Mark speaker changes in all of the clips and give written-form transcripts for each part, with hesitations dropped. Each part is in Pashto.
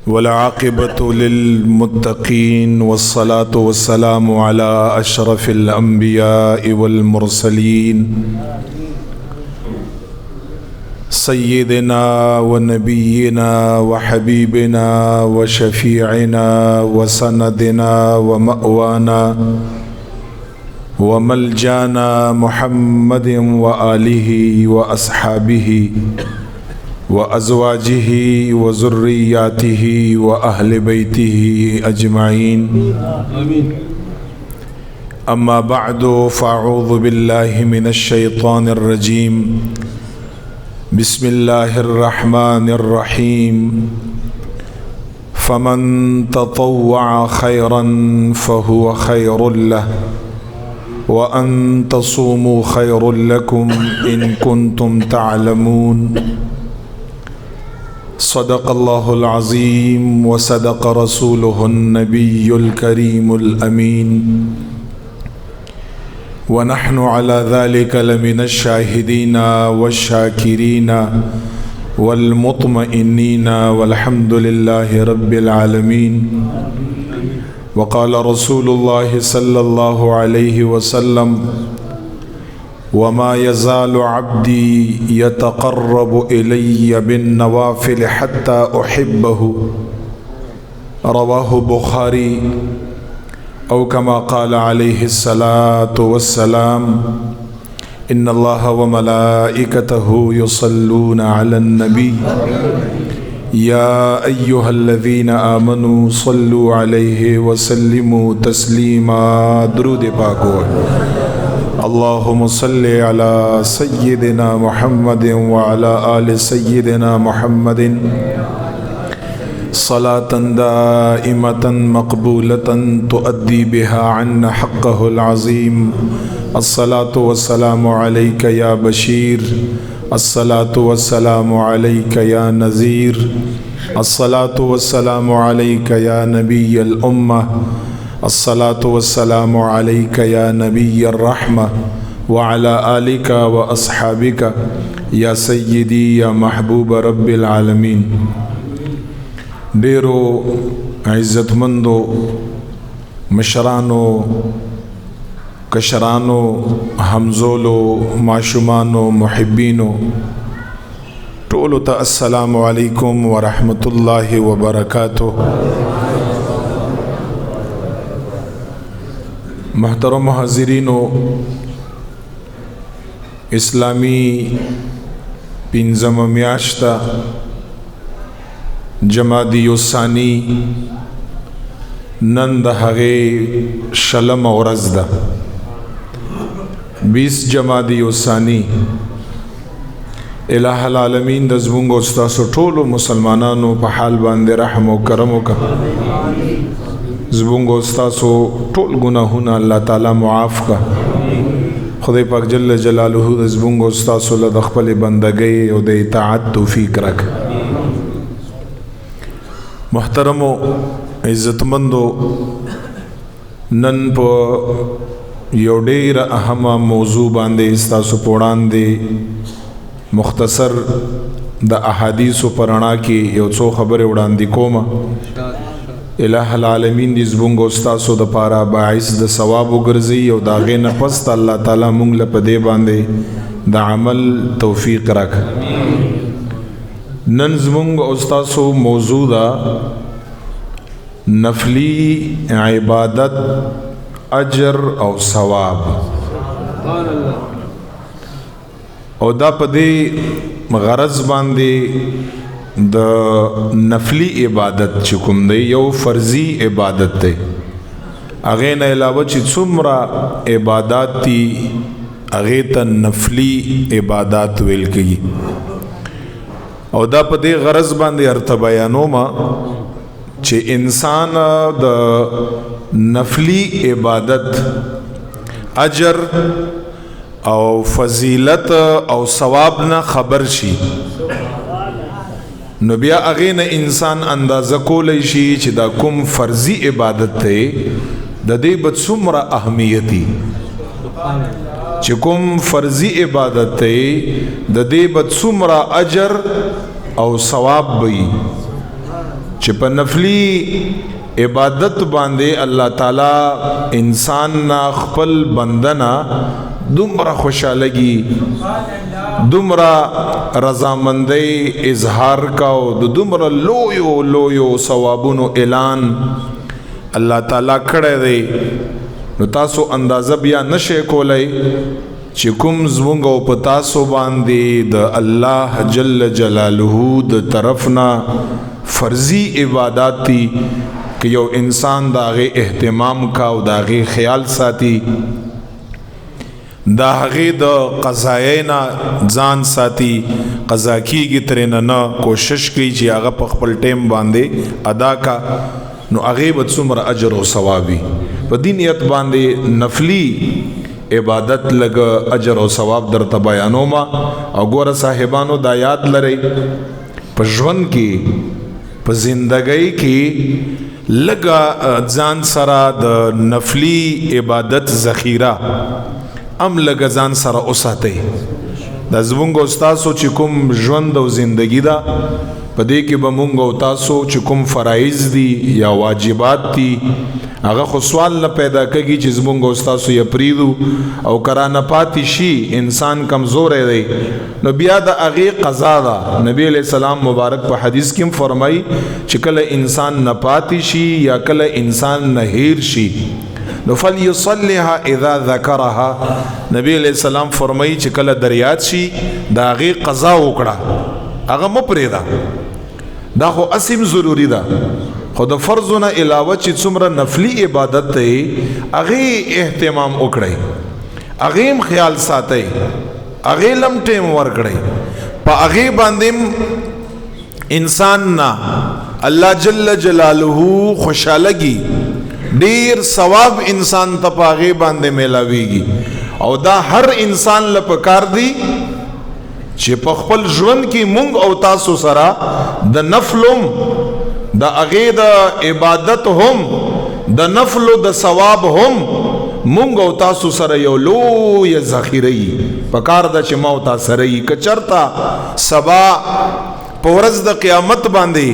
Speaker 1: والعاقبة للمتقين والصلاة والسلام على أشرف الأنبياء والمرسلين سيدنا ونبينا وحبيبنا وشفيعنا وسندنا ومأوانا وملجانا محمد وآله وأصحابه وأزواجه وذرياته وأهل بيته أجمعين أما بعد فأعوذ بالله من الشيطان الرجيم بسم الله الرحمن الرحيم فمن تطوع خيرا فهو خير له وأن تصوموا خير لكم إن كنتم تعلمون صدق الله العظيم وصدق رسوله النبي الكريم الأمين ونحن على ذلك لمن الشاهدين والشاكرين والمطمئنين والحمد لله رب العالمين. وقال رسول الله صلى الله عليه وسلم وما يزال عبدي يتقرب إلي بالنوافل حتى أحبه رواه بخاري أو كما قال عليه الصلاة والسلام إن الله وملائكته يصلون على النبي يا أيها الذين آمنوا صلوا عليه وسلموا تسليما. درود پاک اللهم صل على سيدنا محمد وعلى آل سيدنا محمد صلاة دائمة مقبولة تؤدي بها عنا حقه العظيم. الصلاة والسلام عليك يا بشير، الصلاة والسلام عليك يا نذير، الصلاة والسلام عليك يا نبي الأمة، الصلاة والسلام عليك يا نبي الرحمة وعلى آلك وأصحابك يا سيدي يا محبوب رب العالمين. ډیرو عزتمندو مشرانو کشرانو همزولو معشومانو محبینو ټولو ته السلام علیکم ورحمت الله وبرکاتہ. محترم حاضرینو، اسلامی پنځمه میاشت جمادی الثانی نن د هغې شلمه ورځ ده 20 جمادی الثانی. الہ العالمین د زمونږ او ستاسو ټولو مسلمانانو په حال باندې رحم او کرم وکړه. زمونږ او ستاسو ټول ګناهونه الله تعالی معاف کړه. خدای پاک جل جلاله د زمونږ او ستاسو له د خپلې بندګۍ او د اطاعت توفیق راکړه. محترمو عزتمندو، نن په یو ډیر اهمه موضوع باندې ستاسو په وړاندې مختصر د احادیثو په رڼا کې یو څو خبرې وړاندې کوم. الہ العالمین دې زموږ او ستاسو دپاره باعث د ثواب وګرځي او د هغې نه پس الله تعالی موږ له په دې باندې د عمل توفیق راکړي. نن زمونږ او ستاسو موضوع ده نفلی عبادت اجر او ثواب. او دا په دې غرض باندې د نفلی عبادت چې کوم دی یو فرضی عبادت دی، هغې نه علاوه چې څومره عبادات دي هغې ته نفلی عبادات ویل کېږي. او دا په دې غرض باندې ارته بیانوم چې انسان د نفلی عبادت اجر او فضیلت او ثواب نه خبر شي، نو بیا هغې نه انسان اندازه کولی شي چې دا کوم فرضي عبادت دی د دې به څومره اهمیت دی. چې کوم فرضی عبادت ته د دې به څومره اجر او ثواب وي، چې په نفلی عبادت باندې الله تعالی انسان نا خپل بندنا دومره خوشالګي دومره رضامندۍ اظهار کاو د دومره لویو ثوابونو اعلان الله تعالی کړی دی نو تاسو اندازه بیا نشئ کولای چې کوم زمونږ او په تاسو باندې د الله جل جلاله د طرفنا فرضی عبادات دي که یو انسان د هغې اهتمام کا او د هغې خیال ساتي د هغې د قضایې نه ځان ساتي قضا کیږي ترېنه نه کوشش کوي چې هغه په خپل ټیم باندې ادا کا نو هغې به څومره اجر او ثواب وي په دې نیت باندې نفلی عبادت لږ اجر او ثواب درته بیانومه او ګوره صاحبانو دا یاد لرئ په ژوند کې په زندګۍ کې لږه ځان سره د نفلی عبادت ذخیره هم لږه ځان سره وساتئ دا زمونږ او ستاسو چې کوم ژوند او زندګي ده په دې کې به مونږ او تاسو چې کوم فرایض دي یا واجبات دي هغه خو سوال نه پیدا کوي چې زمونږ او تاسو یې پریدو او کرانه پاتې شي انسان کمزورې دی نو بیا د هغې قضا ده نبی علیہ السلام مبارک په حدیث کې هم فرمایي چې کله انسان نه پاتې شي یا کله انسان نه هیر شي نو فلیصلها اذا ذکرها نبی علیہ السلام فرمایي چې کله دریاد شي د هغې قضا وکړه هغه مه پرېږده دا خو اسیم ضروری ده خو د فرضونه علاوه چې څومره نفلی عبادت دی هغې اهتمام وکړئ هغې هم خیال ساتئ هغې لم ټیم ورکړئ په هغې باندې انسان نه الله جل جلاله خوشالګي ډیر ثواب انسان ته په هغې باندې میلاویږي او دا هر انسان له پکار دی چې په خپل ژوند کې مونږ او تاسو سره د نفلم د هغې د عبادت هم د نفلو د ثواب هم مونږ او تاسو سره یو لویه ذخیره وي پکار ده چې ما او تا سره وي که چېرته سبا په ورځ د قیامت باندې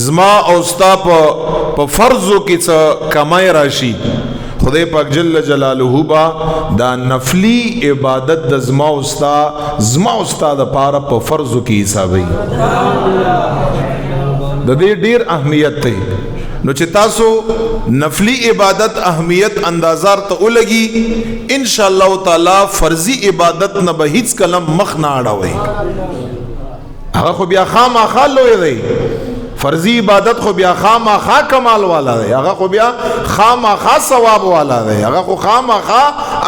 Speaker 1: زما او ستا په فرضو کې څه کمای راشي خدای پاک جل جلاله با دا نفلی عبادت د زما او ستا د پاره په فرضو کې حسابوي د دې ډیر اهمیت دی نو چې تاسو نفلی عبادت اهمیت اندازار ته ولګي ان شاء الله تعالی فرضی عبادت نه به هیڅ کلم مخ نه اړوي هغه خو بیا خامخا لوی دی فرضی عبادت خو بیا خامخا کمال والا دی هغه خو بیا خامخا ثواب والا دی هغه خو خامخا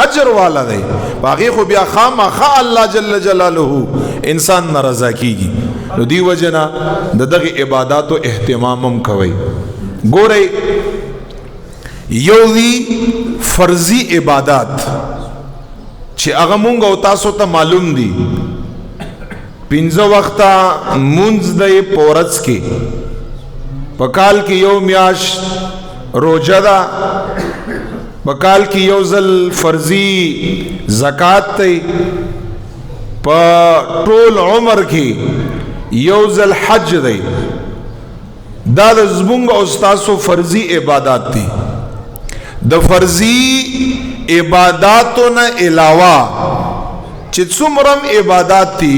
Speaker 1: اجر والا دی باقي خو بیا خامخا الله جل جلاله انسان ناراضه کیږي نو دی وجنا د دغه عبادتو اهتمام هم کوي ګورئ یو وی فرضی عبادت چې هغه مونږ او تاسو ته معلوم دي پنځه وخته مونځ دی په ورځ کې په کال کې یو میاشت روژه ده په کال کې یو ځل فرضي زکات دی په ټول عمر کې یو ځل حج دی دا د زمونږ او ستاسو فرضي عبادات دي د فرضي عباداتو نه علاوه چې څومره عبادات دي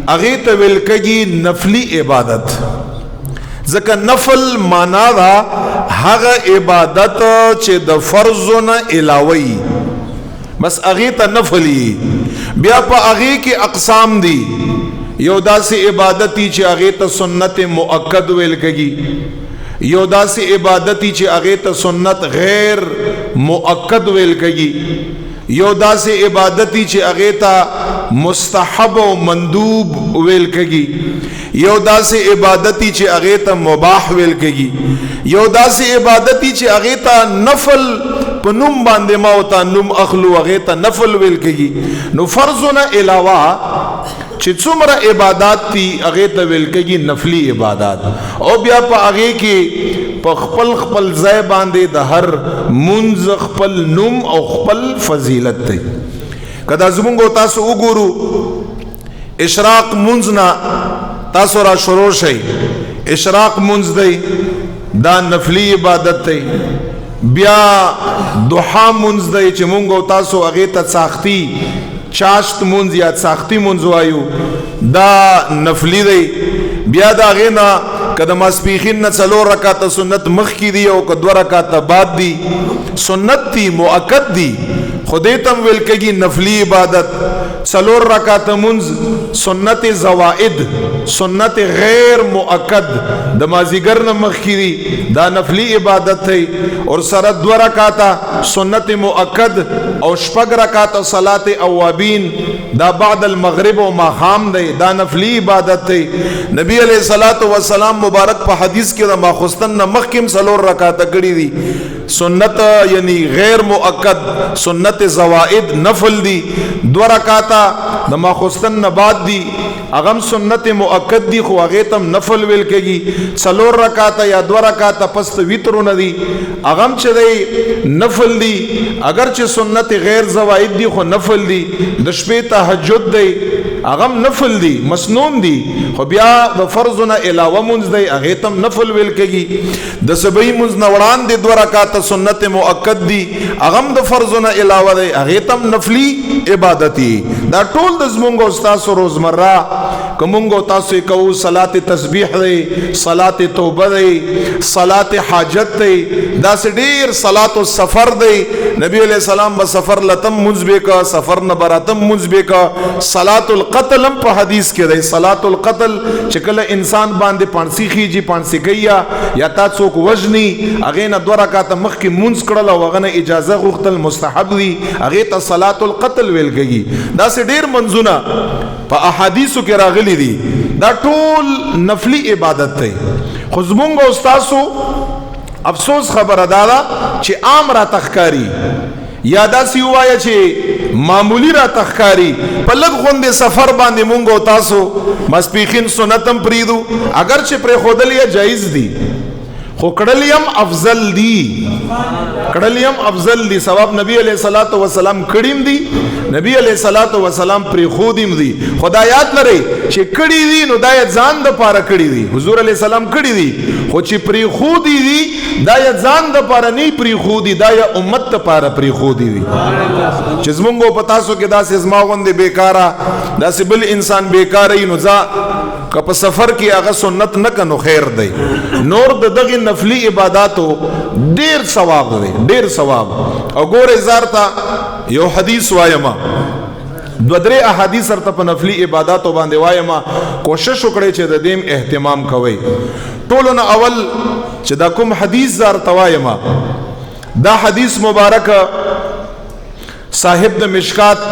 Speaker 1: هغې ته ویل کېږي نفلی عبادت ځکه نفل معنا دا هغه عبادت چې د فرضو نه علاوه وي بس هغې ته نفل بیا په هغې کې اقسام دي یو داسې عبادت چې هغې ته سنت مؤکد ویل کېږي یو داسې عبادت چې هغې ته سنت غیر مؤکد ویل کېږي یو داسې عبادت چې هغې ته مستحب او مندوب ویل کېږي یو داسې عبادت چې هغې ته مباح ویل کېږي یو داسې عبادت چې هغې ته نفل په نوم باندې ما او تا نوم اخلو هغې ته نفل ویل کېږي نو فرضونه علاوه چې څومره عبادات دي هغې ته ویل کېږي نفلی عبادات او بیا په هغې کې په خپل ځای باندې د هر منځ خپل نوم او خپل فضیلت دی که دا زمونږ او تاسو وګورو اشراق منځ نه تاسو را شروع شئ اشراق منز دی دا نفلی عبادت دی. بیا دوحا منز دی چې مونږ او تاسو هغه ته ساختی چاشت منز یا ساختی منز وایو دا نفلی دی. بیا دا غینا کده ماسپیخین نه څلور رکعات سنت مخ کی دی او که 2 رکعات بعد دی سنت دی مؤکد دی. خدای تم ویل کېږي نفلی عبادت. 4 رکعات منز سنت زوائد سنت غیر مؤکد د مازیګر نه مخ کی دی دا نفلی عبادت دی. اور سره 2 رکعات سنت مؤکد او 4 رکعات صلات اوابین دا بعد المغرب او ماخام دی دا نفلی عبادت دی. نبی علیہ الصلوۃ والسلام مبارک په حدیث کې د ماخستن نه مخکم 4 رکعات کړي دي سنت یعنی غیر مؤکد سنت زوائد نفل دی. 2 رکعات د ماخستن نه بعد دی اغم سنت مؤکد دی خو هغه تم نفل ویل کېږي. 4 رکعات یا 2 رکعات پس وترونه دی اغم چې دی نفل دی. اگر چې سنت غیر زوائد دی خو نفل دی. د شپې تهجد دی اغم نفل دی مسنون دی خو بیا د فرض نه علاوه منځ دی هغه تم نفل ویل کېږي. د سبعی منځ نه وړاندې 2 رکعات سنت مؤکد دی اغم د فرض نه علاوه دی هغه تم نفلی عبادتي. دا ټول د زمونږ استاد روزمره کومونږ تاسو کوو صلات تسبیح دی صلات توبه دی صلات حاجت دی دا ډیر صلات السفر دی. نبی علیہ السلام به سفر لتم منځ کا سفر نه براتم منځ کا. صلات القتل هم په حدیث کې دی. صلات القتل چې کله انسان باندې پانسی خيږي پانسی کیا یا تا څوک وجني هغه نه 2 رکعات مخکې منځ کړل او هغه نه اجازه غوښتل مستحب دی هغه ته صلات القتل ویل کېږي. دا ډیر منځونه په احادیثو کې راغلي دي دا ټول نفلی عبادت دی. خو زمونږ استادو افسوس خبره دادا چې عام را تخکاری یا داسې وایا چې معمولی را تخکاری په لږ غوندې سفر باندې مونږ او تاسو مسپیخین سنتم پریدو اگر چې پرې خودل یا جایز دی خو کړلیم افضل دی کړلیم افضل دی. ثواب نبی علیہ الصلوۃ والسلام کړیم دی نبی علیہ الصلوۃ والسلام پر خودیم دی. خدایات لري چې کړي دي نو دایت ځان د پاره کړي دي حضور علیہ السلام کړي دي خو چې پر خودي دي دایت ځان د پاره نه پر خودي دای امت ته پاره پر خودي دي. چې زمونږ پتا سو کې داسې زما غوندې بیکارا داسې بل انسان بیکاري نو ځا که په سفر کې هغه سنت نه کنو خیر دی. نور د دغه نفلی عبادتو ډیر ثواب دی ډیر ثواب. او ګوره زارتا یو حدیث وایما 2-3 احادیث سره په نفلی عبادتو باندې وایما کوشش وکړئ چې د دیم اهتمام کوئ. ټولونه اول چې دا کوم حدیث زارتا وایما دا حدیث مبارک صاحب د مشکات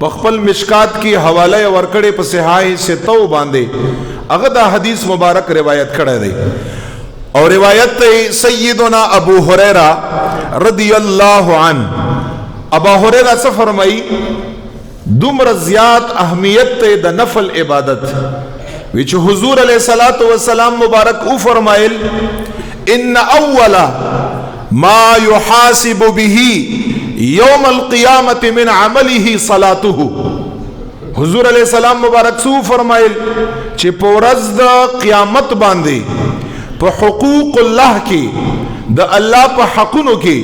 Speaker 1: په خپل مشکات کی حواله ورکړې په صحاح ستو باندې هغه دا حدیث مبارک روایت کړی دی. اور روایت ته سیدنا ابو هريره رضی الله عنه ابو هريره څه فرمایي دومره زیات اهمیت ته د نفل عبادت وچ حضور علیہ الصلوۃ والسلام مبارک او فرمایل ان اول ما يحاسب به یوم القیامت من عمله صلاته. حضور علیہ السلام مبارک سو فرمایل چې په ورځ د قیامت باندې په حقوق الله کې د الله په حقونو کې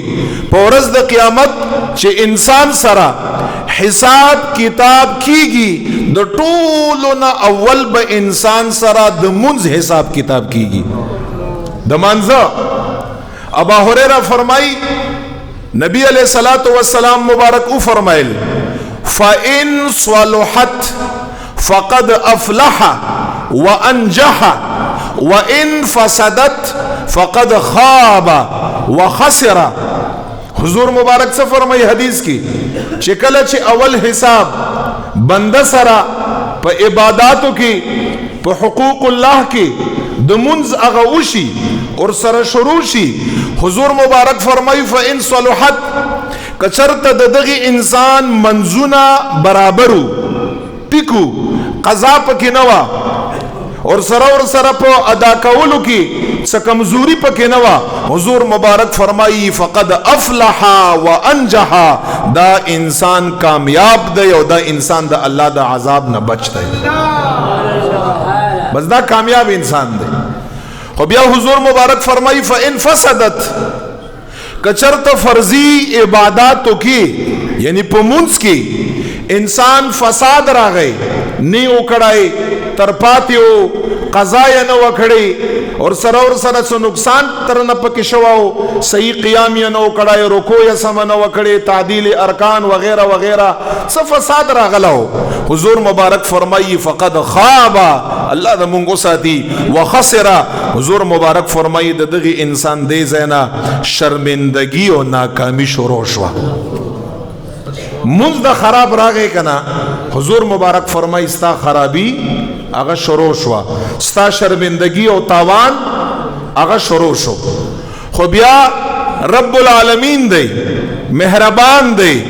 Speaker 1: په ورځ د قیامت چې انسان سره حساب کتاب کیږي د ټولو نه اول به انسان سره د منځ حساب کتاب کیږي د منځه. ابو هريره فرمای نبی علیہ الصلوۃ والسلام مبارک او فرمایل فإن صلحت فقد افلح وانجح وإن فسدت فقد خاب وخسر. حضور مبارک سے فرمائی حدیث کی چې کله چې اول حساب بنده سره په عباداتو کې په حقوق الله کې د منځ هغه وشي اور سره شروع شي حضور مبارک فرمایي فإن صلحت کچرته د دغه انسان منځونه برابرو ټیکو قضا پکې نه وا اور سره په ادا کولو کې څه کمزوري پکې نه وا حضور مبارک فرمایي فقد افلح وانجح دا انسان کامیاب دی او دا انسان د الله د عذاب نه بچ دی. بس دا کامیاب انسان دی. خو بیا حضور مبارک فرمائی فإن فسدت کچرت فرضی عباداتو کی یعنی په منځ کې انسان فساد راغی نه وکړای تر پاتیو قضا یې نه وکړي اور سره څه نقصان تر نه پکې شواو صحیح قیام یې نه وکړای رکوع یې سم نه وکړي تعدیل ارکان وغیرہ وغیرہ څه فساد راغلو حضور مبارک فرمایي فقد خاب الله د مونږ ساتي وخسر حضور مبارک فرمایي دغه انسان دې زینا شرمندگی او ناکامی شروع شو منځ د خراب راغی کنا حضور مبارک فرمایي ستا خرابی هغه شروع شو ستا شرمندگی او تاوان هغه شروع شو خو بیا رب العالمین دی مهربان دی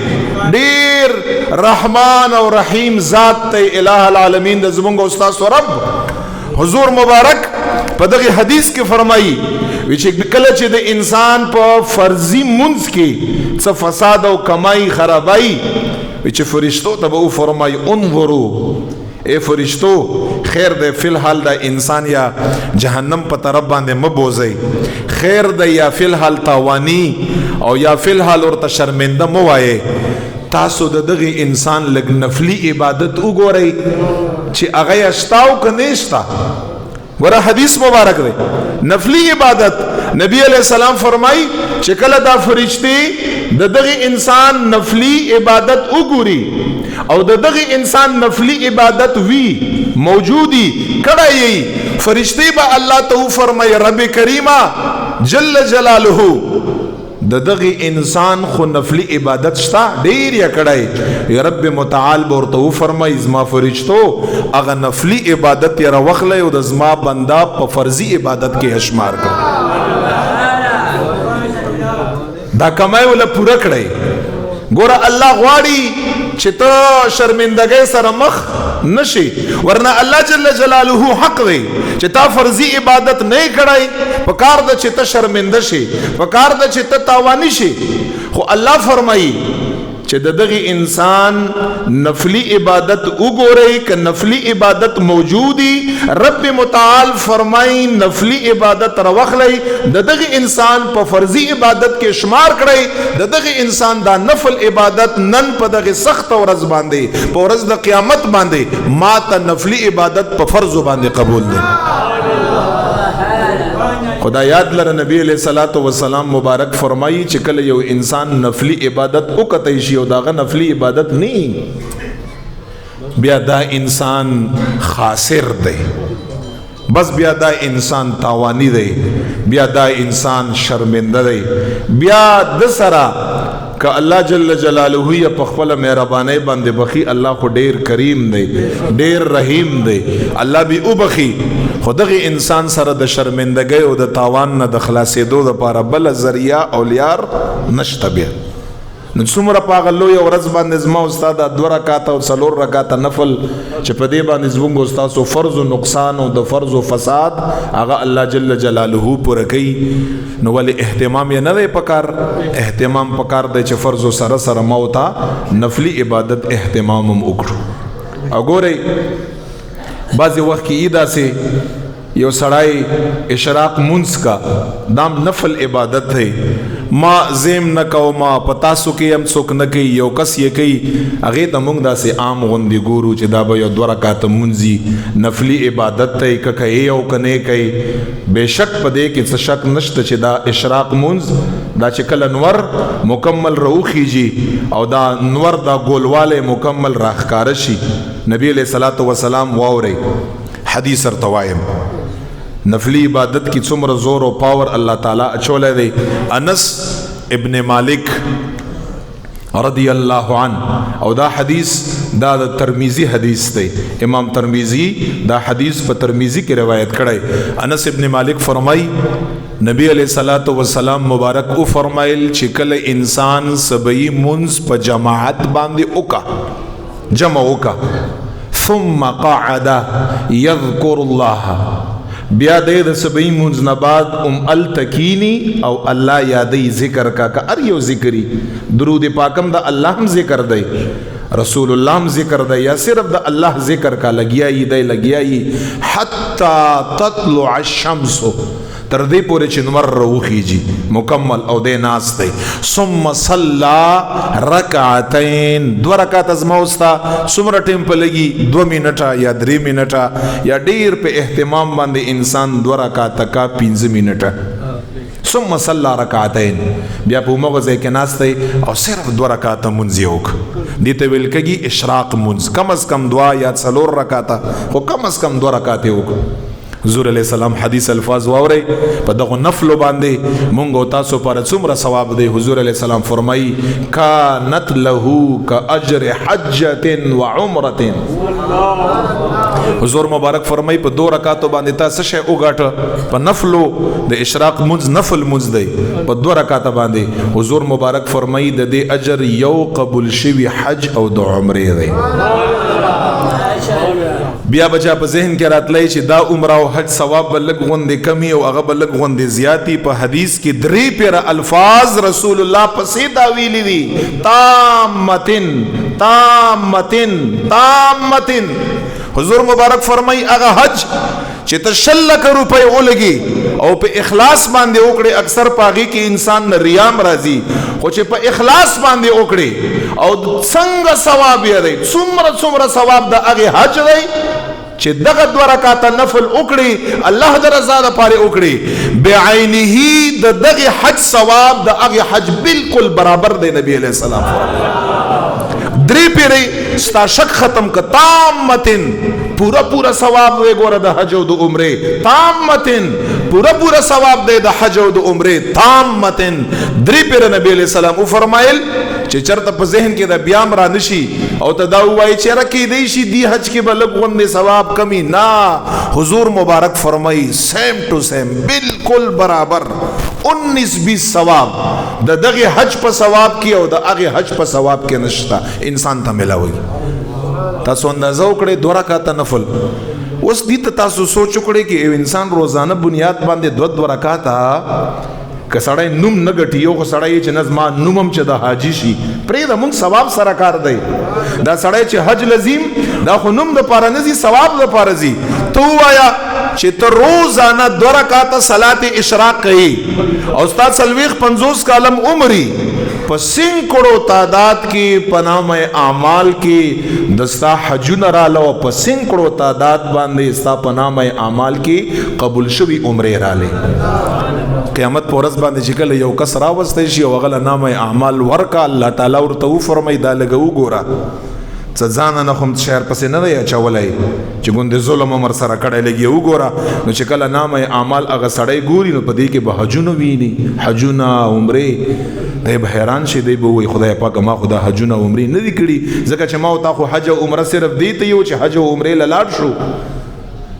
Speaker 1: ډیر رحمان او رحیم ذات ته الہ العالمین د زمونږ استاد رب حضور مبارک په دغه حدیث کې فرمایي چې کله چې د انسان په فرضي منځ کې څه فساد او کمای خرابای چې فرشتو ته به فرمایي انظروا اے فرشتو خیر دے فی الحال دا انسان یا جہنم پا طرف باندے مبوزی خیر دے یا فی الحال تاوانی او یا فی الحال اور تا شرمندہ موائے تاسو د دغه انسان لګ نفلی عبادت وګورئ چې هغه اشتاو کنيشتا ورا حدیث مبارک دی نفلی عبادت نبی علیہ السلام فرمائی چې کله دا فرشتي د دغه انسان نفلی عبادت وګوري او د دغه انسان نفلی عبادت وی موجودی کړای فرشتي به الله ته فرمای رب کریمه جل جلاله د دغه انسان خو نفلی عبادت شتا ډیر یا کړای یا رب متعال ورته فرمای زما فرشتو اغه نفلی عبادت یې راوخلې او د زما بندا په فرضی عبادت کې هشمار کړ دا کمای ولا پورا کړای ګوره الله غواړي چې ته شرمندګۍ سره مخ نشي ورنه الله جل جلاله حق دی چې تا فرضی عبادت نه کړای پکار د چې ته شرمنده شي پکار د چې ته تاوانی شي خو الله فرمایي چې دغه انسان نفلی عبادت وګوري ک نفلی عبادت موجودی رب متعال فرمای نفلی عبادت راوخلی دغه انسان په فرضی عبادت کې شمار کړي دغه انسان دا نفل عبادت نن په دغه سخت ورځ باندې په ورځ د قیامت باندې ما ته نفلی عبادت په فرض باندې قبول دی خدا یاد لره نبی علیہ الصلوۃ والسلام مبارک فرمایي چې کله یو انسان نفلی عبادت وکړي شي او داغه نفلی عبادت نه بیا دا انسان خاسر دی بس بیا دا انسان تاوانی دی بیا دا انسان شرمنده دی بیا د سرا که الله جل جلاله یا په خپل مهرباني باندې بخي الله خو ډیر کریم دی ډیر رحیم دی الله به او بخي خدغه انسان سره د شرمندګۍ او د تاوان نه د خلاصېدو لپاره بل ذریعہ او لیار نشته بیا نو څومره پاغلو یو ورځ باندې زما استاد 2 رکعات او 4 رکعات نفل چې په دې باندې زموږ استاد سو فرض او نقصان او د فرض او فساد هغه الله جل جلاله پوره کوي نو ولې اهتمام یې نه دی پکار اهتمام پکار دی چې فرض او سره سره موتا نفلی عبادت اهتمام هم وکړو وګورئ بعضی وخت کې ایدا سے یو سړی اشراق منس کا دام نفل عبادت ہے ما زیم نہ کو ما پتا سو کې هم څوک نه کوي یو کس یې کوي هغه ته موږ داسې عام غوندي ګورو چې دا به یو 2 رکعات منځي نفلی عبادت ته کوي یو کنه کوي بهشک پدې کې څه شک نشته چې دا اشراق منځ دا چې کله نور مکمل روخیږي او دا نور دا ګولواله مکمل راخکار شي نبی علیہ الصلوۃ والسلام واوري حدیث ارتوایم نفلی عبادت کی څومره زور او پاور الله تعالی اچولې دی انس ابن مالک رضی الله عنه او دا حدیث دا ترمذی حدیث دی امام ترمذی دا حدیث په ترمذی کې روایت کړی انس ابن مالک فرمای نبی علیہ الصلوۃ والسلام مبارک او فرمایل چې کله انسان سبعی منز په جماعت باندې وکا جمع وکا ثم قعد يذكر الله بیا د سبعی منز نه بعد التکینی او الله یادی ذکر کا ار یو ذکری درود پاکم دا الله هم ذکر دی رسول الله هم ذکر دی یا صرف د الله ذکر کا لګیایي دی لګیایي حتی تطلع الشمس تر دې پورې چې نور راوخیږي مکمل او دې ناس دی ثم صلى رکعتين 2 رکعات ازموستا څومره ټیم په لګي 2 منټه یا 3 منټه یا ډیر په اهتمام باندې انسان 2 رکعات کا 5 منټه ثم صلى رکعتين بیا په موغه کې ناس دی او صرف 2 رکعات منځ یوک دې ته ویل کېږي اشراق منځ کم از کم 2 یا 4 رکعات خو کم از کم 2 رکعات یوک حضور علیہ السلام حدیث الفاظ واوري په دغه نفل باندې مونږ او تاسو پر څومره ثواب دی حضور علیہ السلام فرمایي کانت له کاجر حجه وعمره حضور مبارک فرمایي په 2 رکعاتو باندې تاسو شی وګاټه په نفلو د اشراق منځ نفل منځ دی په 2 رکعات باندې حضور مبارک فرمایي د دې اجر یو قبول شوی حج او د عمره دی بیا بچا په ذهن کې راتلای چې دا عمره او حج ثواب بلګ غوندې کمی او هغه بلګ غوندې زیاتی په حدیث کې 3 پیر الفاظ رسول الله پسې دا ویلي دي تامتن تامتن تامتن حضور مبارک فرمای هغه حج چې ته 1 لک روپۍ ولګي او په اخلاص باندې وکړي اکثر پاغي کې انسان نه ریام راځي خو چې په اخلاص باندې وکړي او څنګه ثواب یې دی څومره ثواب د هغه حج دی چې دغه 2 رکعات نفل وکړي الله د رضا لپاره وکړي بعینه د دغه حج ثواب د هغه حج بالکل برابر دی نبی علیہ السلام فرمایي 3 پیری ستا شک ختم ک تامتن پورا ثواب وی ګوره د حج او د عمره تامتن پورا ثواب دی د حج او د عمره تامتن 3 پیر نبی علیہ السلام او فرمایل چې چرته په ذهن کې د بیام را نشي او ته دا وایي چې رکی دی شي دی حج کې بلګ غوندې ثواب کمی نه حضور مبارک فرمایي سیم ټو سیم بالکل برابر 19-20 ثواب د دغه حج په ثواب کې او د هغه حج په ثواب کې نشتا انسان ته ملاوي تاسو اندازه وکړئ 2 رکعات نفل اوس دې ته تاسو سوچ وکړئ چې یو انسان روزانه بنیاد باندې 2 رکعات که سړی نوم نه ګټي یو خو سړی چې نظما نومم چې د حاجی شي پرې د مونږ ثواب سره کار دی دا سړی چې حج لازم دا خو نوم د پاره نه زی ثواب د پاره زی تو وایا چې ته روزانه 2 رکعات صلات اشراق کوي او استاد سلويخ 50 کالم عمرې په سینکړو تعداد کې پنامه اعمال کې دستا حجونه را لو په سینکړو تعداد باندې استا پنامه اعمال کې قبول شوی عمره را لې قیامت پر ورځ باندې چې کله یو کس راوستي شي او غل نامه اعمال ورکا الله تعالی ورته فرمای دا لګو ګورا ځان نه هم شهر پسې نه دی چولای چې ګوند ظلم عمر سره کړه لګي وګورا نو چې کله نامه اعمال هغه سړی ګوري نو په دې کې به حجونه ویني حجونه عمره دی به حیران شي دی به وي خدای پاک ما خدا حجونه عمره نه دی کړی ځکه چې ما او تا خو حج او عمره صرف دی ته یو چې حج او عمره لاړ شو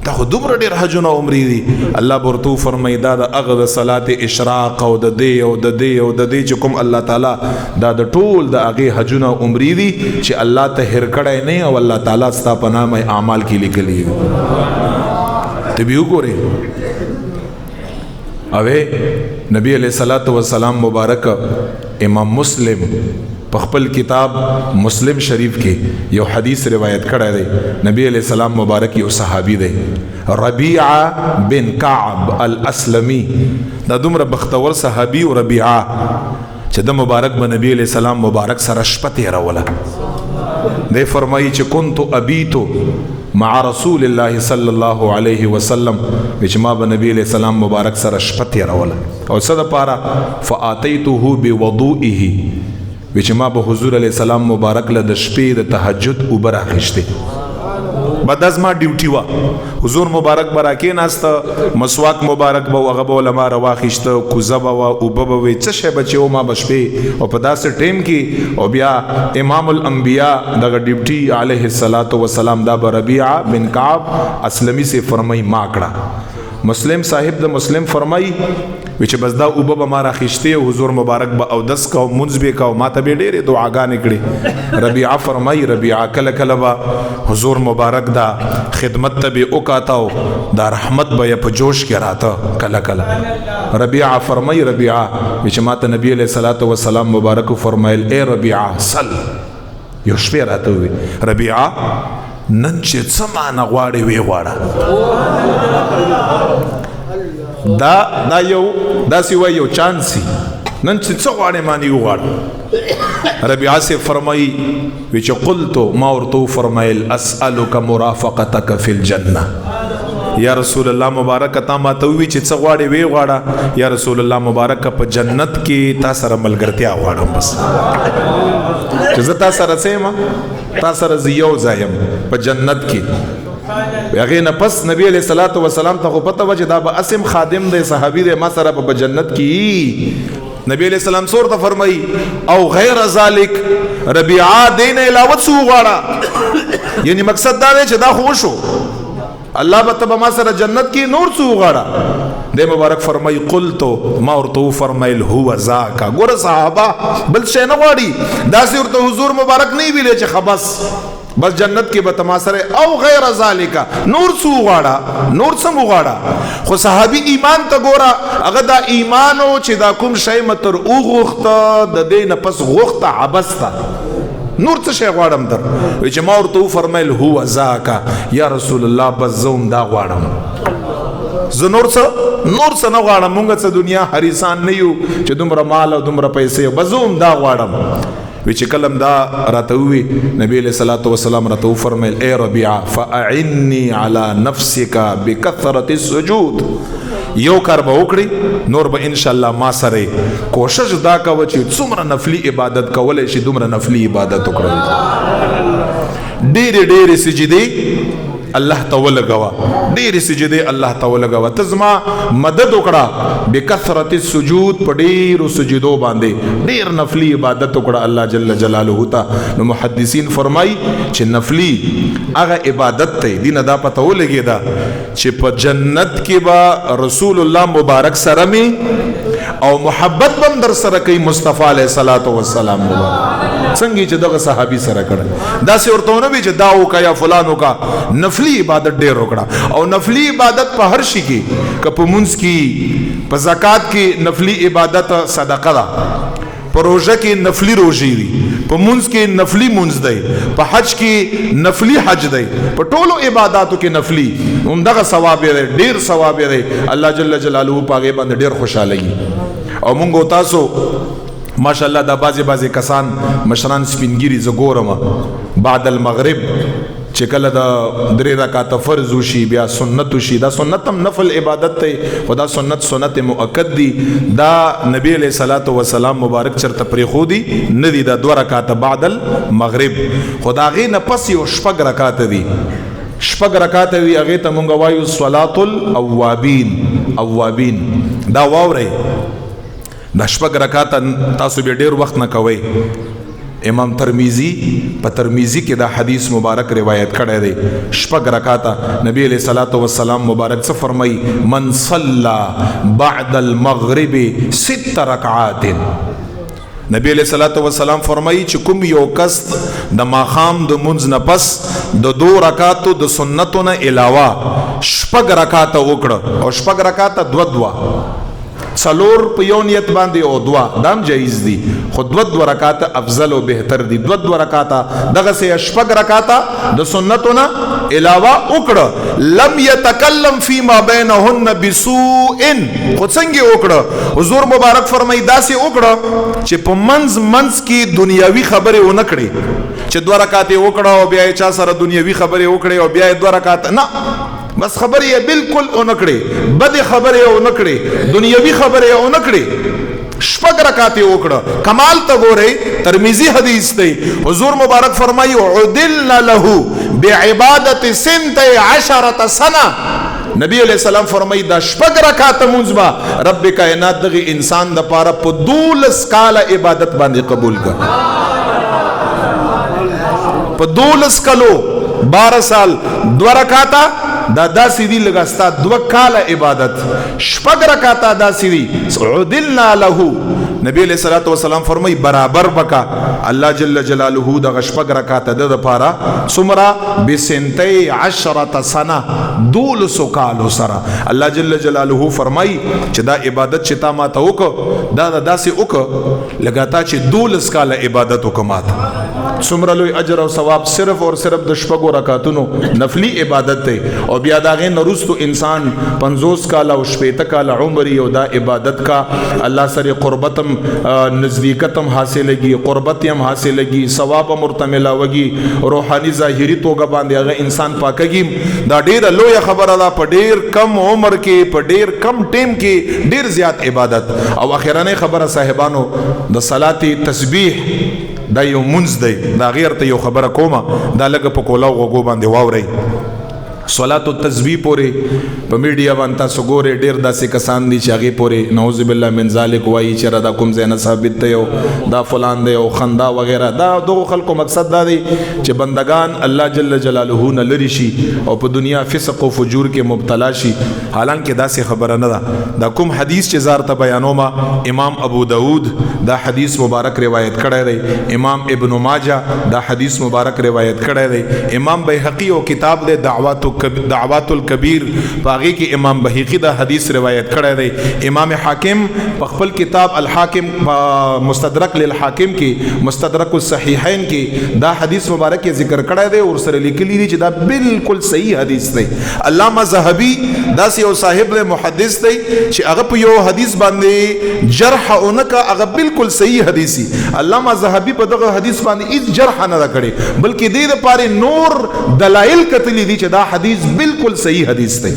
Speaker 1: دا خو دومره ډیر حجونه عمرې دي الله برتو فرمای دا د اغه د صلات اشراق او د دې او د دې او د دې چې کوم الله تعالی دا د ټول د اغه حجونه عمرې دي چې الله ته هر کړای نه او الله تعالی ستا په نامه اعمال کې لیکلي ته به وګوره اوه نبی علیہ الصلوۃ والسلام مبارک امام مسلم په خپل کتاب مسلم شریف کې یو حدیث روایت کړی دی نبی علیہ السلام مبارک یو صحابي دی ربيعه بن كعب الاسلمي دا دومره بختور صحابي او ربيعه چې د مبارک به نبی علیہ السلام مبارک سره شپه تیروله دی فرمایي چې كنت ابيت مع رسول الله صلی الله علیه وسلم چې ما به نبی علیہ السلام مبارک سره شپه تیروله او صد پاره فاتيته بوضوئه چې ما به حضور علیہ السلام مبارک له د شپې د تهجد اوبر اخیشته بعد از ما ډیوټي وا حضور مبارک براکې ناست مسواک مبارک به هغه به علما رواخیشته کوزه به او به وي څه شی بچو ما بشپې او په داسې ټیم کې او بیا امام الانبیاء دغه ډیوټي علیه الصلاۃ والسلام دا ربيعه بن كعب اسلمی سے فرمای ما کړه مسلم صاحب د مسلم فرمای چې بس دا اوبه به ما راخیشته حضور مبارک به او دس کا منځ به کا ما ته به ډېرې دعاګانې کړې ربيعه فرمای ربيعه کله کله به حضور مبارک دا خدمت ته به وکاتاو دا رحمت به په جوش کې راته کله کله ربيعه فرمای ربيعه چې ما ته نبی علیہ الصلوۃ والسلام مبارک فرمایل اے ربيعه صل یو شپې راته وی ربیعه نن چې څه معنی غواړې وی غواړه دا یو داسې وایي یو چانس نن چې څه غواړې معنی وغواړه ربیعه سے فرمائی وی چې قلتو ما ورته فرمایل اسألک مرافقتک فی الجنه یا رسول الله مبارک تا ما ته وی چې څه غواړې وی غواړه یا رسول الله مبارک په جنت کې تا سره ملګرتیا غواړم بس چې زه تا سره سیم تا سره زیو زایم په جنت کې هغه نه پس نبی علیہ الصلوۃ والسلام ته پته و چې دا به اسم خادم دی صحابي دی ما سره په جنت کې نبی علیہ السلام سور ته فرمای او غیر ذالک ربیعه دین علاوه څه غواړه یعنی مقصد دا دی چې دا خو شو الله به تب ما سره جنت کې نور څه غواړه د مبارک فرمای قلتو ما ورته فرمایل هو ذاک ګور صحابه بل شي نه غواړي دا سي ورته حضور مبارک نه ویلې چې خبس بس جنت کې به تما سره او غیر ذالک نور څه غواړه نور څه غواړه خو صحابي ایمان ته ګوره هغه دا ایمان او چې دا کوم شی متر او غوخته د دین پس غوخته عبسته نور څه شی غواړم در چې ما ورته فرمایل هو ذاک یا رسول الله بس زوم دا غواړم زه نور څه نه غواړم مونږ څه دنیا حریصان نه یو چې دومره مال او دومره پیسې بس زوم دا غواړم وی چې کلم دا راته وی نبی علیہ الصلوۃ والسلام راته فرمایل اے ربیعه فاعنی علی نفسک بکثرة السجود یو کار به وکړي نور به ان شاء الله ما سره کوشش دا کوي چې څومره نفلی عبادت کولای شي دومره نفلی عبادت وکړي ډېر سجدي الله تعالی غوا ډېر سجدي الله تعالی غوا تزما مدد وکړه بکثرت السجود په ډېر سجدو باندې ډېر نفلی عبادت وکړه الله جل جلاله تا نو محدثین فرمای چې نفلی هغه عبادت ته دین دا پته ولګی دا چې په جنت کې با رسول الله مبارک سره می او محبت بم در سره کوي مصطفی علیه الصلاۃ والسلام مبارک څنګه چې دغه صحابي سره کړه دا سي ورته نه وی چې دا او کا یا فلانو کا نفلی عبادت ډېر وکړه او نفلی عبادت په هر شي کې کپ مونږ کې په زکات کې نفلی عبادت صدقه ده په روزه کې نفلی روزي دي په مونږ کې نفلی مونږ دی په حج کې نفلی حج دی په ټولو عبادتو کې نفلی همدغه ثواب دی ډېر ثواب دی الله جل جلاله پاګه باندې ډېر خوشاله او مونږ تاسو ماشاءالله دا بازي کسان مشران سپینګيري زګورم بعد المغرب چې کله دا 3 رکعات فرض وشي بیا سنت وشي دا سنت هم نفل عبادت ته خدا سنت مؤکد دي دا نبی علیہ الصلوۃ والسلام مبارک چرته پرې خو دي ندي دا 2 رکعات بعد المغرب خدا غي نه پس یو شپږ رکعات دي شپږ رکعات وی هغه ته مونږ وایو صلات الاوابین دا واوري دا شپږ رکعات تاسو به ډیر وخت نه کوئ امام ترمذی په ترمذی کې دا حدیث مبارک روایت کړی دی شپږ رکعات نبی علیہ الصلوۃ والسلام مبارک څه فرمای من صلى بعد المغرب 6 رکعات نبی علیہ الصلوۃ والسلام فرمایي چې کوم یو کس د ماخام د منځ نه پس د 2 رکعاتو د سنتو نه علاوه شپږ رکعات وکړه او شپږ رکعات 2 څلور په یو نیت باندې او 2 دام جایز دي خو 2 رکعات افضل او بهتر دي 2 رکعات دغه سه شپږ رکعات د سنتونه علاوه وکړه لم يتكلم فيما بينهن بسوء خو څنګه وکړه حضور مبارک فرمایي داسې وکړه چې په منځ کې دنیاوی خبره ونه کړي چې 2 رکعات وکړه او بیا چا سره دنیاوی خبره وکړي او بیا 2 رکعات نه بس خبره بالکل اونکړي بد خبره اونکړي دنیوي خبره اونکړي شپږ رکعات وکړه کمال ته ګوري ترمذی حدیث دی حضور مبارک فرمایي عدلنا له بعبادت 12 سنه نبی علیہ السلام فرمایي دا شپږ رکعات منځبا رب کائنات دغه انسان د پاره په 12 کال عبادت باندې قبول کړ په 12 کلو 12 سال 2 رکعات دا داسې دی لګستا 2 کال عبادت شپږ رکعات داسې دی عدلنا له نبی علیہ الصلوۃ والسلام فرمای برابر بکا الله جل جلاله د شپږ رکعات د پاره سمرا بسنتي 10 سنه 12 کال سره الله جل جلاله فرمای چې دا عبادت چې تا ما ته وک دا داسې وک لګاتا چې 12 کال عبادت وکمات څومره لوی اجر او ثواب صرف اور صرف د شپږو رکعاتونو نفلی عبادت دی او بیا دا غي نرستو انسان 50 کال او 60 کال عمر یو دا عبادت کا الله سره قربتم نزدېکتم حاصلېږي قربت هم حاصلېږي ثواب مرتملا وږي روحاني ظاهري توګه باندې هغه انسان پاکږي دا ډیره لوی خبره ده په ډیر کم عمر کې په ډیر کم ټیم کې ډیر زیات عبادت او اخرانه خبره صاحبانو د صلات تسبیح دا یو منځ دی دا غیر ته یو خبره کومه دا لګه په کولاو غوګو باندې واوري صلات التسبیح پورې په میډیا باندې تاسو ګورئ ډیر داسې کسان دي چې هغه پورې نعوذ بالله من ذلک وایي چې دا کوم زینه ثابت دی او دا فلان دی او خندا وغیرہ دا دغه خلکو مقصد دا دی چې بندگان الله جل جلاله نه لری شي او په دنیا فسق او فجور کې مبتلا شي حالانکه داسې خبره نه ده دا کوم حدیث چې زار ته بیانوم امام ابو داود دا حدیث مبارک روایت کړی دی امام ابن ماجه دا حدیث مبارک روایت کړی دی امام بیهقی او کتاب دی دعوات الکبیر باغی کې امام بهقی دا حدیث روایت کړی دی امام حاکم په خپل کتاب الحاکم مستدرک للحاکم کې مستدرک الصحیحین کې دا حدیث مبارک ذکر کړی دی او سره لیکلی دی چې دا بالکل صحیح حدیث دی علامه ذهبی دا یو صاحب له محدث دی چې هغه په یو حدیث باندې جرح اونکه هغه بالکل صحیح حدیثی علامه ذهبی په دغه حدیث باندې هیڅ جرح نه کړی بلکې دې لپاره نور دلایل کتلی دي چې دا حدیث بالکل صحیح حدیث دی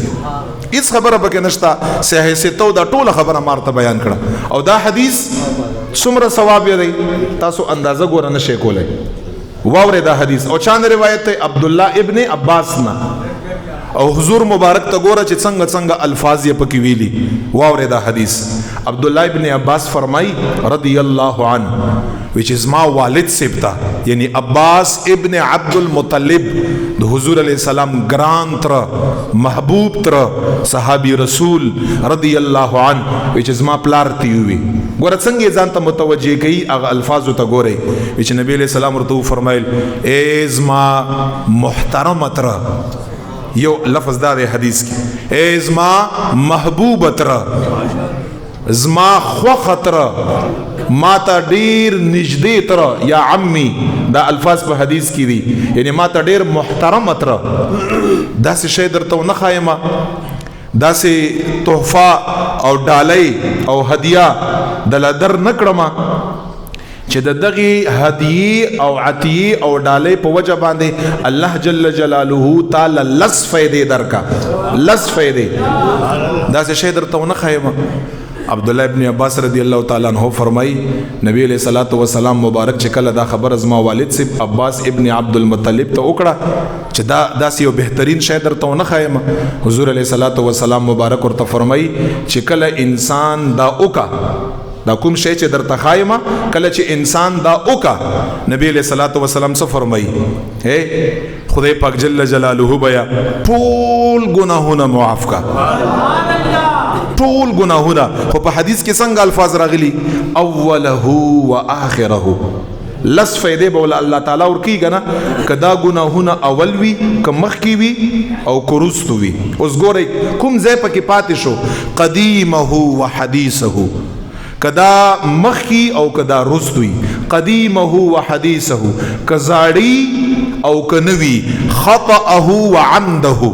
Speaker 1: اس خبره پکې نشتا صحیح ستو دا ټوله خبره مارته بیان کړه او دا حدیث څومره ثواب دی تاسو اندازه ګور نه شئ کولای واورې دا حدیث او چاند روایت ته عبد الله ابن عباس نا او حضور مبارک ته ګوره چې څنګه څنګه الفاظ یې پکې ویلي واورې دا حدیث عبد الله ابن عباس فرمای رضی الله عنه which is ما والد سبتا یعنی عباس ابن عبد المطلب د حضور علیہ السلام ګران تر محبوب تر صحابی رسول رضی الله عنه which is ما پلار تیوي ګوره څنګه ځان ته متوجه کوي هغه الفاظ ته ګورئ چې نبی علیہ السلام ورته فرمایل ایز ما محترم تر یو لفظ دا دی حدیث کې ایز ما محبوب تر زما خو خطر ما ته ډیر نږدې تر یا عمي دا الفاظ په حدیث کې دي یعنی ما ته ډیر محترم تر داسې شی درته نه خایمه داسې تحفه او ډالۍ او هدیه دله در نه کړمه چې د دغه هدیه او عطیه او ډالۍ په وجه باندې الله جل جلاله تعالی لس فائدې درکا لس فائدې داسې شی درته نه خایمه عبد الله ابن عباس رضی الله تعالی عنہ فرمای نبی علیہ الصلوۃ والسلام مبارک چې کله دا خبر از ما والد سے عباس ابن عبد المطلب ته وکړه چې دا یو بهترین شی درته نه خایم حضور علیہ الصلوۃ والسلام مبارک ورته فرمای چې کله انسان دا وکا دا کوم شی چې درته خایم کله چې انسان دا وکا نبی علیہ الصلوۃ والسلام څه فرمای اے خدای پاک جل جلاله بیا ټول گناهونه معاف کا سبحان الله ټول گناهونه خو په حدیث کې څنګه الفاظ راغلي اوله و اخره لس فائدې به الله تعالی ورکی کنه کدا گناهونه اول وی که مخکی وی او کورستو وی اوس ګورئ کوم ځای پکې پاتې شو قدیمه و حدیثه کدا مخکی او کدا رستوی قدیمه و حدیثه کزاړی او کنوی خطأه و عمده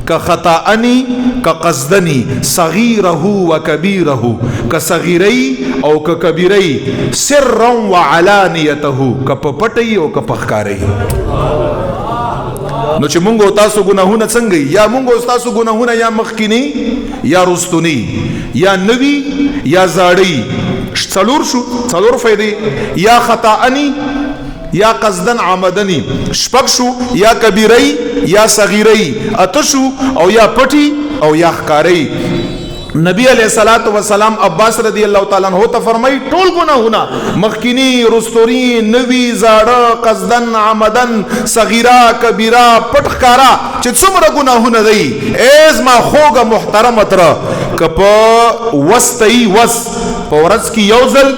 Speaker 1: كخطأني كقصدني صغيره وكبيره كصغيري او ككبيري سرا وعلانيته كپپټي او كپخکاري نو چې مونږ تاسو ګناهونه څنګه یا مونږ تاسو ګناهونه یا مخکینی یا رستونی یا نوی یا زاړی څلور فائدې یا خطأني یا قصدن عمدنی شپږ شو یا کبیری یا صغیری اتشو او یا پټی او یا ښکاری نبی علیہ الصلوۃ والسلام عباس رضی اللہ تعالی عنہ ته فرمای ټول گناهونه مخکینی رستوري نوی زاړه قصدن عمدن صغیرا کبیرا پټ ښکارا چې څومره گناهونه دی ایز ما خوګه محترم تر کپ وستئی وس پورز کی یوزل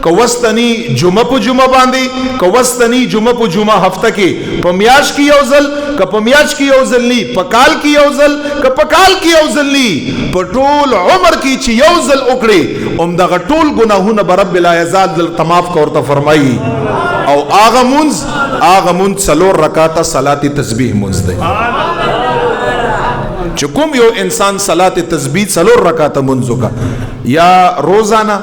Speaker 1: کوستنی جمعه په جمعه باندې کوستنی جمعه په جمعه هفته کې پمیاش کی یوزل ک پمیاش کی یوزل لی پکال کی یوزل ک پکال کی یوزل لی پټول عمر کی چې یوزل وکړي دغه ټول گناهونه رب لا یزال تماف کا ورته فرمایي او هغه مونځ څلور رکعاته صلات تسبیح مونځ دی چې کوم یو انسان صلات تسبیح څلور رکعاته مونځ وکړه یا روزانه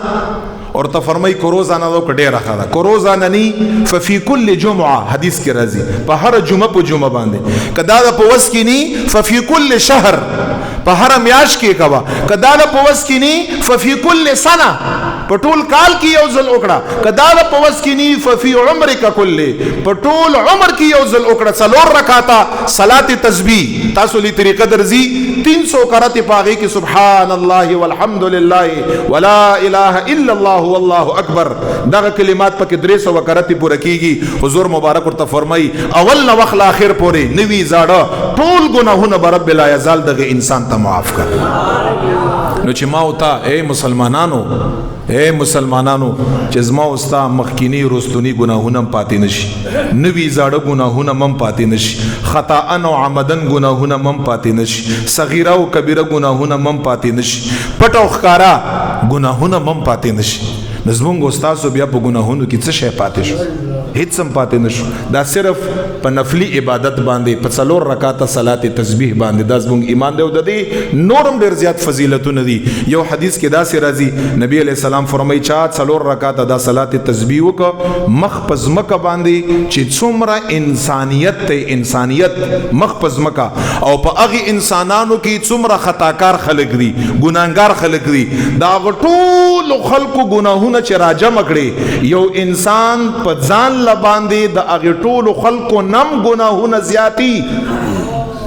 Speaker 1: اور ته فرمای کو روزانه دو ډیره خاله کو روزانه نی ففي كل جمعه حدیث کې راځي په هر جمعه په جمعه باندې کدا د پوس کې نی ففي كل شهر په هر میاش کې کوا کدا د پوس کې نی ففي كل سنه په ټول کال کې یو ځل وکړه کدا د پوس کې نی ففي عمرک کله په ټول عمر کې یو ځل وکړه څلور رکعاته صلات تسبیح تاسو لې طریقه درځي 300 کرات پاغي کې سبحان الله والحمد لله ولا اله الا الله والله اکبر دغه کلمات پکې 300 کرات پوره کیږي حضور مبارک ورته فرمای اول نو وخت اخر پورې نوی زاړه ټول ګناهونه رب لا یزال دغه انسان ته معاف کړ نو چې ما وتا اے مسلمانانو چې زما وستا مخکینی رستونی ګناهونه پاتې نشي نوی زاړه ګناهونه مم پاتې نشي خطا ان او عمدن ګناهونه مم پاتې نشي صغیره او کبیره ګناهونه مم پاتې نشي پټ او ښکارا ګناهونه مم پاتې نشي زمونږ استاد بیا په ګناهونو کې څه شی پاتې شو هیڅ هم پاتې نشو دا صرف په نفلی عبادت باندې په څلور رکعاته صلات تسبیح باندې دا زموږ ایمان دی او د دې نورم ډېر زیات فضیلتونه دي یو حدیث کې داسې راځي نبی علیہ السلام فرمایي چا څلور رکعاته دا صلات تسبیح وکړه مخ په ځمکه باندې چې څومره انسانیت مخ په ځمکه او په هغه انسانانو کې څومره خطاکار خلک دي ګناهګار خلک دي دا ټول خلکو ګناهونه چې راجمع کړي یو انسان په ځان لباندې د هغه ټول خلکو نم ګناهونه زیاتی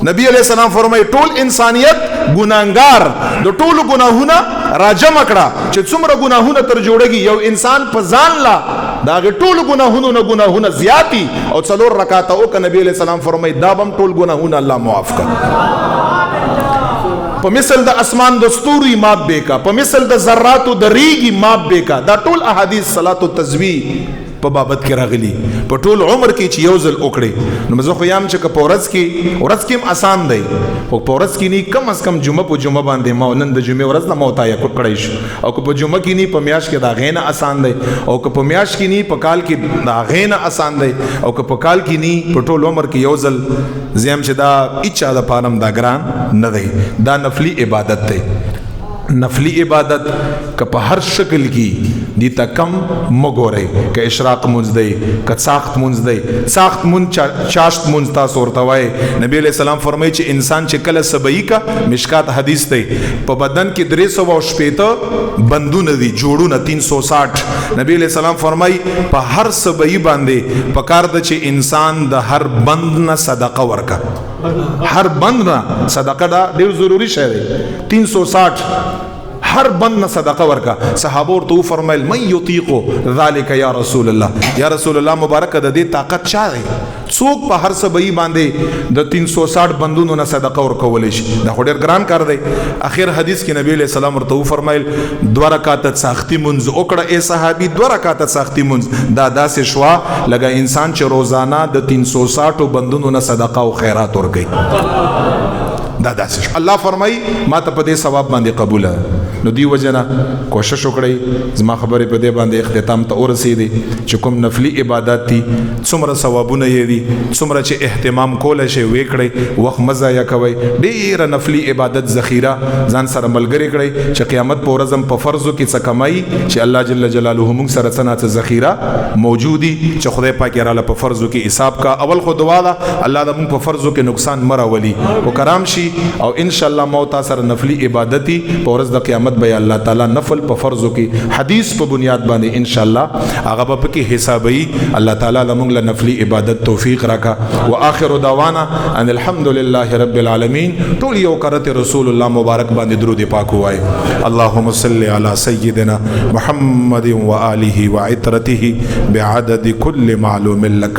Speaker 1: نبی علیہ السلام فرمایي ټول انسانیت ګناهګار د ټول ګناهونه راجمع کړه چې څومره ګناهونه تر جوړيږي یو انسان په ځان لا دا ټول ګناهونه زیاتی او څلور رکعاته او نبی علیہ السلام فرمایي دا بم ټول ګناهونه الله معاف کړي په مثل د اسمان د ستوري ماپ بیکا په مثل د ذراتو د ریګي ماپ بیکا دا ټول احادیث صلات التسبیح په بابت کې راغلي په ټول عمر کې چې یو ځل وکړي نو زه خو یم چې په ورځ کې هم آسان دی خو په ورځ کې نه کم از کم جمعه په جمعه باندې ما نن د جمعه ورځ نه موتایا کړی شو او په جمعه کې نه په میاش کې دا غینه آسان دی او په میاش کې نه په کال کې دا غینه آسان دی او په کال کې نه په ټول عمر کې یو ځل زم چې دا اچا د پانم دا ګران نه دی دا نفلی عبادت دی نفلی عبادت که په هر شکل کې دي تا کم مګوري که اشراق مونږ دی که ساخت مونږ دی ساخت مونږ چاشت مونږ تاسو ورته وای نبی علیہ السلام فرمایي چې انسان چې کله سبئی کا مشکات حدیث دی په بدن کې 380 بندونه دي جوړونه 360 نبی علیہ السلام فرمایي په هر سبئی باندې پکار د چې انسان د هر بند نه صدقه ورکا هر بند نه صدقه دا ډیر ضروری شی دی 360 هر بند نه صدقه ورکا صحابه ورته فرمایل من یطیقو ذالک یا رسول الله مبارک د دې طاقت چا دی څوک په هر سبئی باندې د 360 بندونو نه صدقه ورکول شي دا ډېر ګران کار دی اخر حدیث کې نبی علیہ السلام ورته فرمایل 2 رکعات ساختی منځ وکړه اے صحابي 2 رکعات ساختی منځ دا داسې شوا لګا انسان چې روزانه د 360 بندونو نه صدقه او خیرات ورکړي دا داسې الله فرمایي ما ته په دې ثواب باندې قبول نو دی وجنه کوشش وکړئ زما خبرې په دې باندې اختتام ته ورسېدې چې کوم نفلی عبادت دي څومره ثوابونه یې دي څومره چې اهتمام کولی شي وکړئ وخت مه ضایع کوئ ډېره نفلی عبادت ذخیره ځان سره ملګرې کړئ چې قیامت په ورځ هم په فرضو کې څه کمایي چې الله جل جلاله موږ سره څه نه څه ذخیره موجودي چې خدای پاک یې راله په فرضو کې حساب کا اول خو دعا ده الله د موږ په فرضو کې نقصان مه راولي او کرام شي او ان شاء الله موتا سره نفلی عبادتي په ورځ د قیامت به الله تعالی نفل په فرضو کې حدیث په بنیاد باندې ان شاء الله هغه به کې حسابي الله تعالی لمونږ له نفلی عبادت توفیق راکا واخر دعوانا ان الحمد لله رب العالمین ټول یو کرته رسول الله مبارک باندې درود پاک وای اللهم صل علی سیدنا محمد و آله و عطرته بعدد كل معلوم لك